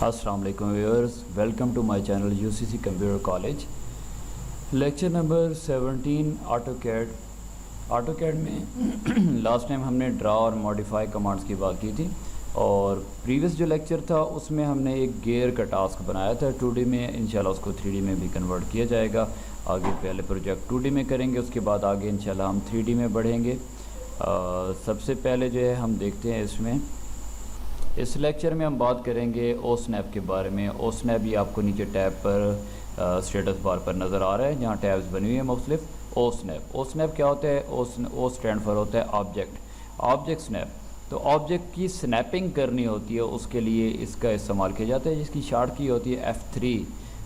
अस्सलाम वालेकुम viewers, welcome to my channel UCC computer college. Lecture number 17 AutoCAD में last time हमने draw और मॉडिफाई कमांड्स की बात की थी और प्रीवियस जो लेक्चर था उसमें हमने एक गियर का टास्क बनाया था 2D में। इंशाल्लाह उसको 3D में भी कन्वर्ट किया जाएगा। आगे पहले प्रोजेक्ट 2D में करेंगे, उसके बाद आगे इंशाल्लाह हम 3D में बढ़ेंगे। सबसे पहले जो है हम देखते हैं इसमें इस लेक्चर में हम बात करेंगे ओ स्नैप के बारे में। ओ स्नैप ये आपको नीचे टैब पर स्टेटस बार पर नज़र आ रहा है जहाँ टैब्स बनी हुई है मुख्तलिफ। ओ स्नैप क्या होता है? ओ स्टैंड फॉर होता है ऑब्जेक्ट स्नैप। तो ऑब्जेक्ट की स्नैपिंग करनी होती है, उसके लिए इसका इस्तेमाल किया जाता है, जिसकी शॉर्ट की होती है F3।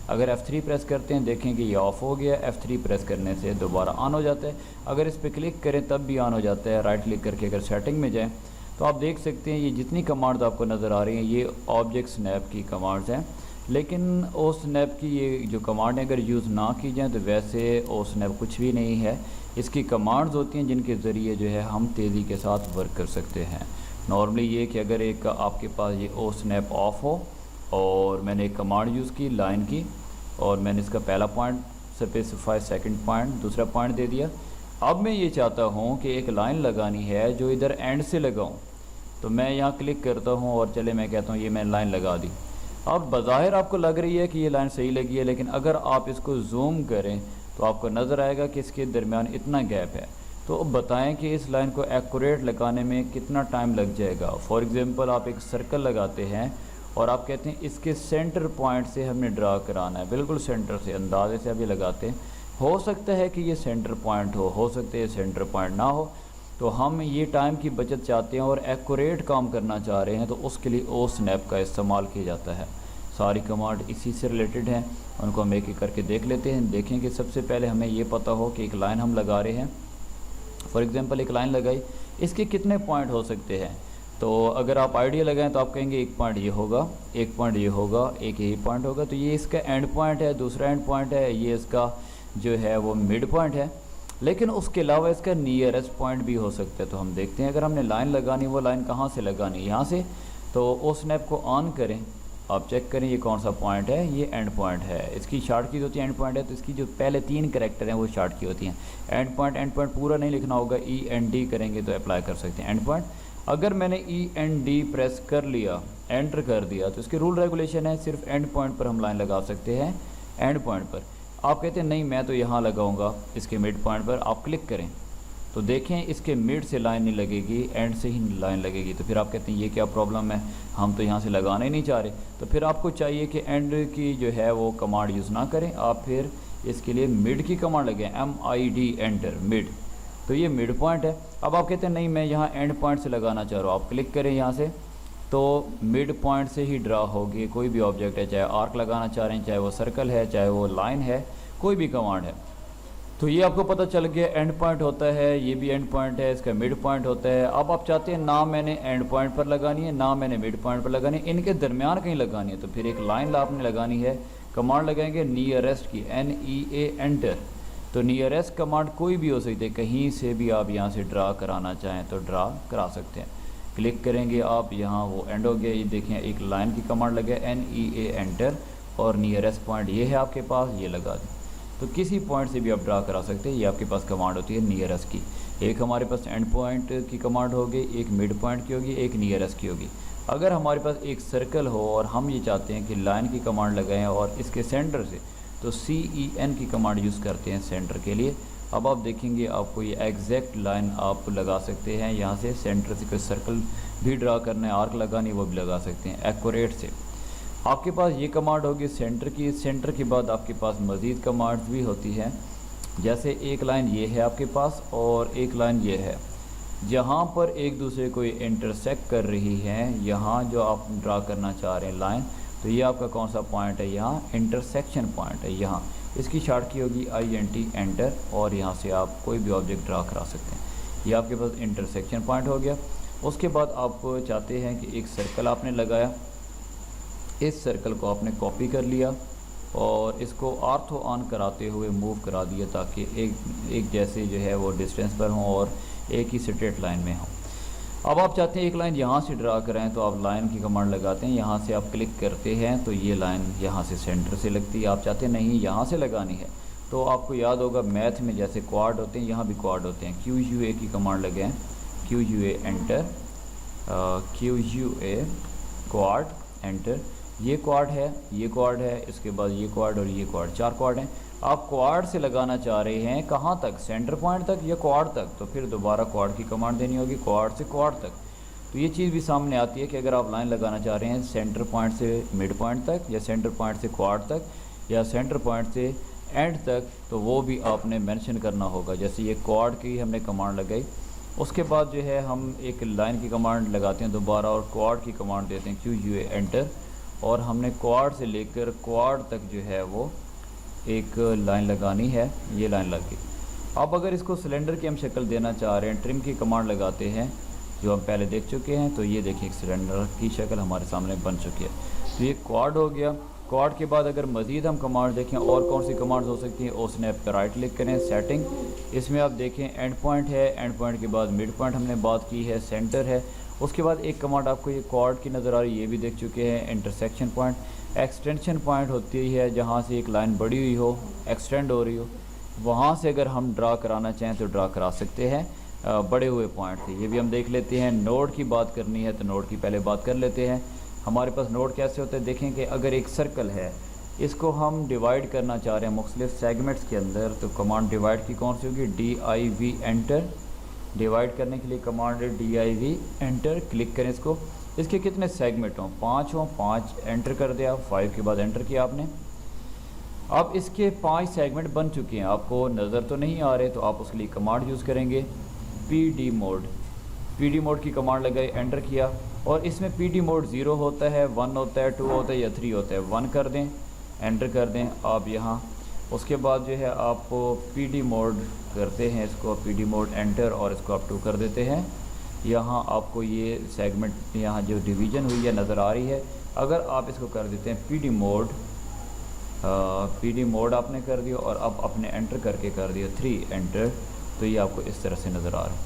अगर F3 प्रेस करते हैं देखेंगे ये ऑफ़ हो गया, F3 प्रेस करने से दोबारा ऑन हो जाता है। अगर इस पर क्लिक करें तब भी ऑन हो जाता है। राइट क्लिक करके अगर सेटिंग में जाएँ तो आप देख सकते हैं ये जितनी कमांड्स आपको नज़र आ रही हैं ये ऑब्जेक्ट स्नैप की कमांड्स हैं। लेकिन ओ स्नैप की ये जो कमांड है अगर यूज़ ना की जाए तो वैसे ओ स्नैप कुछ भी नहीं है। इसकी कमांड्स होती हैं जिनके ज़रिए जो है हम तेज़ी के साथ वर्क कर सकते हैं। नॉर्मली ये कि अगर एक आपके पास ये ओ स्नैप ऑफ हो और मैंने एक कमांड यूज़ की लाइन की और मैंने इसका पहला पॉइंट स्पेसिफाई, सेकंड पॉइंट, दूसरा पॉइंट दे दिया। अब मैं ये चाहता हूँ कि एक लाइन लगानी है जो इधर एंड से लगाऊँ, तो मैं यहाँ क्लिक करता हूँ और चले मैं कहता हूँ ये मैंने लाइन लगा दी। अब बज़ाहिर आपको लग रही है कि ये लाइन सही लगी है, लेकिन अगर आप इसको जूम करें तो आपको नज़र आएगा कि इसके दरमियान इतना गैप है। तो अब बताएं कि इस लाइन को एक्यूरेट लगाने में कितना टाइम लग जाएगा। फॉर एग्ज़ाम्पल आप एक सर्कल लगाते हैं और आप कहते हैं इसके सेंटर पॉइंट से हमने ड्रा कराना है, बिल्कुल सेंटर से अंदाजे से अभी लगाते हैं। हो सकता है कि ये सेंटर पॉइंट हो सकता है सेंटर पॉइंट ना हो। तो हम ये टाइम की बचत चाहते हैं और एक्यूरेट काम करना चाह रहे हैं, तो उसके लिए ओ स्नैप का इस्तेमाल किया जाता है। सारी कमांड इसी से रिलेटेड हैं, उनको हम एक एक करके देख लेते हैं। देखें कि सबसे पहले हमें ये पता हो कि एक लाइन हम लगा रहे हैं। फॉर एग्ज़ाम्पल एक लाइन लगाई, इसके कितने पॉइंट हो सकते हैं। तो अगर आप आइडिया लगाएं तो आप कहेंगे एक पॉइंट ये होगा, एक पॉइंट ये होगा, एक यही पॉइंट होगा। तो ये इसका एंड पॉइंट है, दूसरा एंड पॉइंट है, ये इसका जो है वो मिड पॉइंट है। लेकिन उसके अलावा इसका नियरेस्ट पॉइंट भी हो सकता है। तो हम देखते हैं अगर हमने लाइन लगानी, वो लाइन कहाँ से लगानी, यहाँ से। तो ओ स्नैप को ऑन करें, आप चेक करें ये कौन सा पॉइंट है, ये एंड पॉइंट है। इसकी शॉर्ट की होती है एंड पॉइंट है, तो इसकी जो पहले 3 कैरेक्टर हैं वो शॉर्ट की होती हैं। एंड पॉइंट पूरा नहीं लिखना होगा, END करेंगे तो अप्लाई कर सकते हैं एंड पॉइंट। अगर मैंने END प्रेस कर लिया, एंटर कर दिया, तो इसके रूल रेगुलेशन है सिर्फ एंड पॉइंट पर हम लाइन लगा सकते हैं। एंड पॉइंट पर आप कहते हैं नहीं मैं तो यहाँ लगाऊंगा इसके मिड पॉइंट पर, आप क्लिक करें तो देखें इसके मिड से लाइन नहीं लगेगी, एंड से ही लाइन लगेगी। तो फिर आप कहते हैं ये क्या प्रॉब्लम है, हम तो यहाँ से लगाना ही नहीं चाह रहे। तो फिर आपको चाहिए कि एंड की जो है वो कमांड यूज़ ना करें, आप फिर इसके लिए मिड की कमांड लगें, MID एंटर मिड। तो ये मिड पॉइंट है। अब आप कहते हैं नहीं मैं यहाँ एंड पॉइंट से लगाना चाह रहा हूँ, आप क्लिक करें यहाँ से, तो मिड पॉइंट से ही ड्रा होगी। कोई भी ऑब्जेक्ट है, चाहे आर्क लगाना चाह रहे हैं, चाहे वो सर्कल है, चाहे वो लाइन है, कोई भी कमांड है। तो ये आपको पता चल गया एंड पॉइंट होता है, ये भी एंड पॉइंट है, इसका मिड पॉइंट होता है। अब आप चाहते हैं ना मैंने एंड पॉइंट पर लगानी है ना मैंने मिड पॉइंट पर लगानी है, इनके दरमियान कहीं लगानी है। तो फिर एक लाइन आपने लगानी है, कमांड लगाएंगे नियरेस्ट की, NEA एंटर। तो नियरेस्ट कमांड कोई भी हो सकती है, कहीं से भी आप यहाँ से ड्रा कराना चाहें तो ड्रा करा सकते हैं। क्लिक करेंगे आप, यहाँ वो एंड हो गया। ये देखें एक लाइन की कमांड लगे NEA एंटर और नियरेस्ट पॉइंट ये है आपके पास, ये लगा दें। तो किसी पॉइंट से भी आप ड्रा करा सकते हैं। ये आपके पास कमांड होती है नियरेस्ट की। एक हमारे पास एंड पॉइंट की कमांड होगी, एक मिड पॉइंट की होगी, एक नियरेस्ट की होगी। अगर हमारे पास एक सर्कल हो और हम ये चाहते हैं कि लाइन की कमांड लगाएं और इसके सेंटर से, तो CEN की कमांड यूज़ करते हैं सेंटर के लिए। अब आप देखेंगे आपको ये एग्जैक्ट लाइन आप लगा सकते हैं। यहाँ से सेंटर से कोई सर्कल भी ड्रा करना है, आर्क लगानी, वो भी लगा सकते हैं एक्यूरेट से। आपके पास ये कमांड होगी सेंटर की। सेंटर के बाद आपके पास मज़ीद कमांड्स भी होती हैं, जैसे एक लाइन ये है आपके पास और एक लाइन ये है, जहाँ पर एक दूसरे को इंटरसेक्ट कर रही हैं। यहाँ जो आप ड्रा करना चाह रहे हैं लाइन, तो ये आपका कौन सा पॉइंट है, यहाँ इंटरसेक्शन पॉइंट है। यहाँ इसकी शॉर्ट की होगी INT एंटर और यहाँ से आप कोई भी ऑब्जेक्ट ड्रा करा सकते हैं। ये आपके पास इंटरसेक्शन पॉइंट हो गया। उसके बाद आप चाहते हैं कि एक सर्कल आपने लगाया, इस सर्कल को आपने कॉपी कर लिया और इसको ऑर्थो ऑन कराते हुए मूव करा दिया, ताकि एक जैसे जो है वो डिस्टेंस पर हों और एक ही स्ट्रेट लाइन में हों। अब आप चाहते हैं एक लाइन यहाँ से ड्रा करें, तो आप लाइन की कमांड लगाते हैं, यहाँ से आप क्लिक करते हैं तो ये लाइन यहाँ से सेंटर से लगती है। आप चाहते हैं नहीं यहाँ से लगानी है, तो आपको याद होगा मैथ में जैसे क्वाड होते हैं, यहाँ भी क्वाड होते हैं। QUA की कमांड लगाएं, QUA enter, QUA quad enter. ये क्वाड है, ये क्वाड है, इसके बाद ये क्वाड और ये क्वाड, 4 क्वाड हैं। आप क्वाड से लगाना चाह रहे हैं कहाँ तक, सेंटर पॉइंट तक या क्वाड तक, तो फिर दोबारा क्वाड की कमांड देनी होगी, क्वाड से क्वाड तक। तो ये चीज़ भी सामने आती है कि अगर आप लाइन लगाना चाह रहे हैं सेंटर पॉइंट से मिड पॉइंट तक, या सेंटर पॉइंट से क्वाड तक, या सेंटर पॉइंट से एंड तक, तो वो भी आपने मेंशन करना होगा। जैसे ये क्वाड की हमने कमांड लगाई, उसके बाद जो है हम एक लाइन की कमांड लगाते हैं दोबारा और क्वाड की कमांड देते हैं QUA एंटर, और हमने क्वाड से लेकर क्वाड तक जो है वो एक लाइन लगानी है। ये लाइन लग गई। अब अगर इसको सिलेंडर की हम शक्ल देना चाह रहे हैं, ट्रिम की कमांड लगाते हैं जो हम पहले देख चुके हैं, तो ये देखिए एक सिलेंडर की शक्ल हमारे सामने बन चुकी है। तो ये क्वाड हो गया। क्वाड के बाद अगर मज़ीद हम कमांड देखें और कौन सी कमांड्स हो सकती हैं, ओ स्नैप पर राइट क्लिक करें, सेटिंग, इसमें आप देखें एंड पॉइंट है, एंड पॉइंट के बाद मिड पॉइंट हमने बात की है, सेंटर है। उसके बाद एक कमांड आपको ये क्वाड की नज़र आ रही है, ये भी देख चुके हैं, इंटरसेक्शन पॉइंट। एक्सटेंशन पॉइंट होती है जहाँ से एक लाइन बड़ी हुई हो, एक्सटेंड हो रही हो, वहाँ से अगर हम ड्रा कराना चाहें तो ड्रा करा सकते हैं बड़े हुए पॉइंट थे। ये भी हम देख लेते हैं। नोड की बात करनी है तो नोड की पहले बात कर लेते हैं। हमारे पास नोड कैसे होते हैं, देखें कि अगर एक सर्कल है, इसको हम डिवाइड करना चाह रहे हैं मुख्तलिफ सेगमेंट्स के अंदर, तो कमांड डिवाइड की कौन सी होगी, DIV एंटर। डिवाइड करने के लिए कमांड है DIV एंटर, क्लिक करें इसको। इसके कितने सेगमेंट हों, 5 हों, 5 एंटर कर दिया, 5 के बाद एंटर किया आपने। अब इसके 5 सेगमेंट बन चुके हैं, आपको नज़र तो नहीं आ रहे, तो आप उसके लिए कमांड यूज़ करेंगे PD मोड। PD मोड की कमांड लगाई, एंटर किया, और इसमें PD मोड 0 होता है, 1 होता है, 2 होता है या 3 होता है। 1 कर दें, एंटर कर दें आप यहाँ। उसके बाद जो है आप PD मोड करते हैं, इसको PD मोड एंटर, और इसको आप 2 कर देते हैं। यहाँ आपको ये सेगमेंट यहाँ जो डिवीज़न हुई है नज़र आ रही है। अगर आप इसको कर देते हैं PD मोड आपने कर दिया, और अब अपने एंटर करके कर दिया 3 एंटर, तो ये आपको इस तरह से नज़र आ रहा है।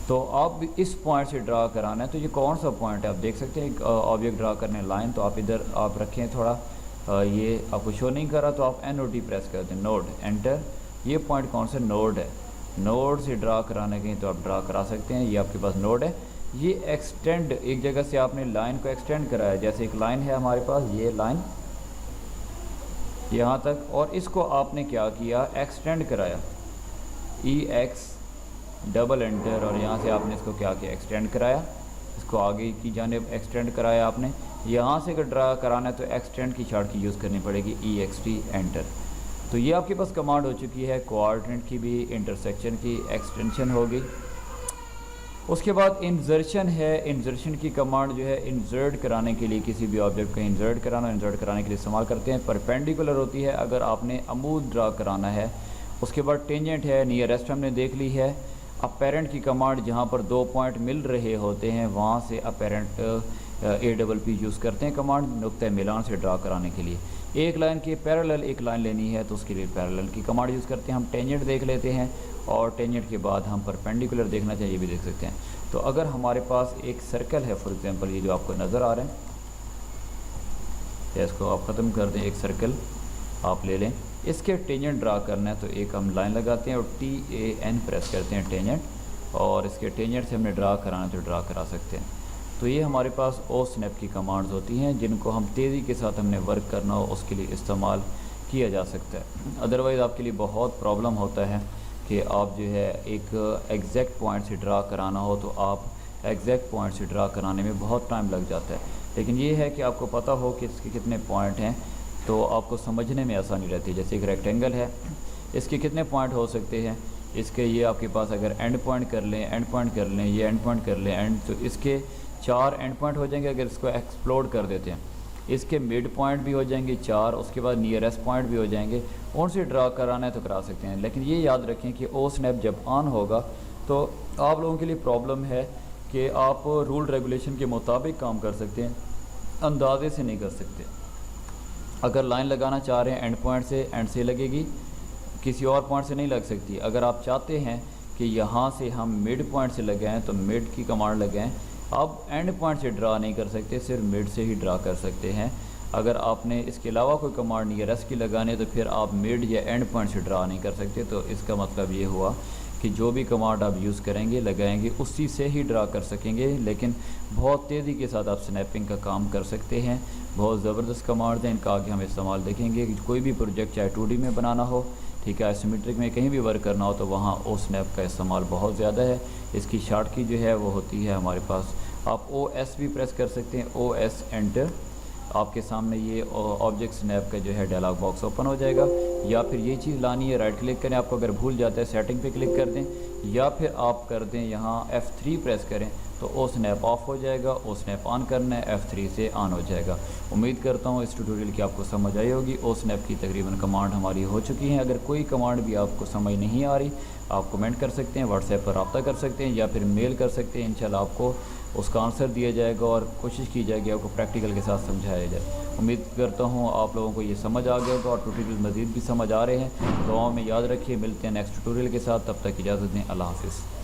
तो आप इस पॉइंट से ड्रा कराना है, तो ये कौन सा पॉइंट है आप देख सकते हैं। ऑब्जेक्ट ड्रा करने लाइन, तो आप इधर आप रखें थोड़ा, ये आपको शो नहीं कर रहा, तो आप NOD प्रेस कर दें, नोड एंटर। ये पॉइंट कौन सा, नोड है। नोड से ड्रा कराने के तो आप ड्रा करा सकते हैं, ये आपके पास नोड है। ये एक्सटेंड, एक जगह से आपने लाइन को एक्सटेंड कराया, जैसे एक लाइन है हमारे पास, ये लाइन यहाँ तक, और इसको आपने क्या किया, एक्सटेंड कराया, EX डबल एंटर, और यहाँ से आपने इसको क्या किया, एक्सटेंड कराया, इसको आगे की जानिब एक्सटेंड कराया आपने। यहाँ से अगर ड्रा कराना है तो एक्सटेंड की शार्ट की यूज़ करनी पड़ेगी, EXT एंटर। तो ये आपके पास कमांड हो चुकी है, कोऑर्डिनेट की भी, इंटरसेक्शन की, एक्सटेंशन होगी। उसके बाद इंसर्शन है। इंसर्शन की कमांड जो है इंसर्ट कराने के लिए, किसी भी ऑब्जेक्ट को इंसर्ट कराने के लिए इस्तेमाल करते हैं। परपेंडिकुलर होती है अगर आपने अमूद ड्रा कराना है। उसके बाद टेंजेंट है, नियरेस्ट हमने देख ली है। अपेरेंट की कमांड, जहाँ पर 2 पॉइंट मिल रहे होते हैं वहाँ से अपेरेंट APP यूज़ करते हैं कमांड, नुक्ते मिलान से ड्रा कराने के लिए। एक लाइन के पैरेलल एक लाइन लेनी है तो उसके लिए पैरेलल की कमांड यूज़ करते हैं। हम टेंजेंट देख लेते हैं, और टेंजेंट के बाद हम परपेंडिकुलर देखना चाहिए भी देख सकते हैं। तो अगर हमारे पास एक सर्कल है, फॉर एग्जांपल ये जो आपको नज़र आ रहे हैं, इसको आप ख़त्म कर दें, एक सर्कल आप ले लें, इसके टेंजेंट ड्रा करना है तो एक हम लाइन लगाते हैं और TAN प्रेस करते हैं टेंजेंट, और इसके टेंजेंट से हमने ड्रा कराना तो ड्रा करा सकते हैं। तो ये हमारे पास ओ स्नैप की कमांड्स होती हैं जिनको हम तेज़ी के साथ हमने वर्क करना हो उसके लिए इस्तेमाल किया जा सकता है। अदरवाइज़ आपके लिए बहुत प्रॉब्लम होता है कि आप जो है एक एग्जैक्ट पॉइंट से ड्रा कराना हो तो आप एग्जैक्ट पॉइंट से ड्रा कराने में बहुत टाइम लग जाता है। लेकिन ये है कि आपको पता हो कि इसके कितने पॉइंट हैं तो आपको समझने में आसानी रहती है। जैसे एक रेक्टेंगल है, इसके कितने पॉइंट हो सकते हैं, इसके ये आपके पास अगर एंड पॉइंट कर लें, एंड पॉइंट कर लें, ये एंड पॉइंट कर लें, एंड, तो इसके 4 एंड पॉइंट हो जाएंगे अगर इसको एक्सप्लोड कर देते हैं। इसके मिड पॉइंट भी हो जाएंगे 4, उसके बाद नियरेस्ट पॉइंट भी हो जाएंगे। उनसे ड्रा कराना है तो करा सकते हैं। लेकिन ये याद रखें कि ओ स्नैप जब ऑन होगा तो आप लोगों के लिए प्रॉब्लम है कि आप रूल रेगुलेशन के मुताबिक काम कर सकते हैं, अंदाजे से नहीं कर सकते। अगर लाइन लगाना चाह रहे हैं एंड पॉइंट से, एंड से लगेगी, किसी और पॉइंट से नहीं लग सकती। अगर आप चाहते हैं कि यहाँ से हम मिड पॉइंट से लगाएं तो मिड की कमांड लगाएं, आप एंड पॉइंट से ड्रा नहीं कर सकते, सिर्फ मिड से ही ड्रा कर सकते हैं। अगर आपने इसके अलावा कोई कमांड नहीं है रेस्ट की लगाने तो फिर आप मिड या एंड पॉइंट से ड्रा नहीं कर सकते। तो इसका मतलब ये हुआ कि जो भी कमांड आप यूज़ करेंगे लगाएंगे उसी से ही ड्रा कर सकेंगे, लेकिन बहुत तेज़ी के साथ आप स्नैपिंग का काम कर सकते हैं। बहुत ज़बरदस्त कमांड हैं, इनका आगे हम इस्तेमाल देखेंगे कि कोई भी प्रोजेक्ट चाहे 2D में बनाना हो, ठीक है, आइसोमेट्रिक में कहीं भी वर्क करना हो तो वहाँ ओ स्नैप का इस्तेमाल बहुत ज़्यादा है। इसकी शॉर्ट की जो है वो होती है हमारे पास, आप OS भी प्रेस कर सकते हैं, OS एंटर, आपके सामने ये ऑब्जेक्ट स्नैप का जो है डायलॉग बॉक्स ओपन हो जाएगा। या फिर ये चीज़ लानी है, राइट क्लिक करें, आपको अगर भूल जाता है सेटिंग पे क्लिक कर दें, या फिर आप कर दें यहाँ F3 प्रेस करें तो ओ स्नैप ऑफ हो जाएगा, ओ स्नैप ऑन करना है F3 से ऑन हो जाएगा। उम्मीद करता हूँ इस ट्यूटोरियल की आपको समझ आई होगी। ओ स्नैप की तकरीबन कमांड हमारी हो चुकी हैं। अगर कोई कमांड भी आपको समझ नहीं आ रही आप कमेंट कर सकते हैं, व्हाट्सएप पर रब्ता कर सकते हैं या फिर मेल कर सकते हैं। इंशाल्लाह आपको उसका आंसर दिया जाएगा और कोशिश की जाएगी आपको प्रैक्टिकल के साथ समझाया जाए। उम्मीद करता हूँ आप लोगों को ये समझ आ गया होगा और ट्यूटोरियल मज़ीद भी समझ आ रहे हैं। दुआओं में याद रखिए, मिलते हैं नेक्स्ट ट्यूटोरियल के साथ, तब तक इजाज़त दें, अल्लाह हाफ़िज़।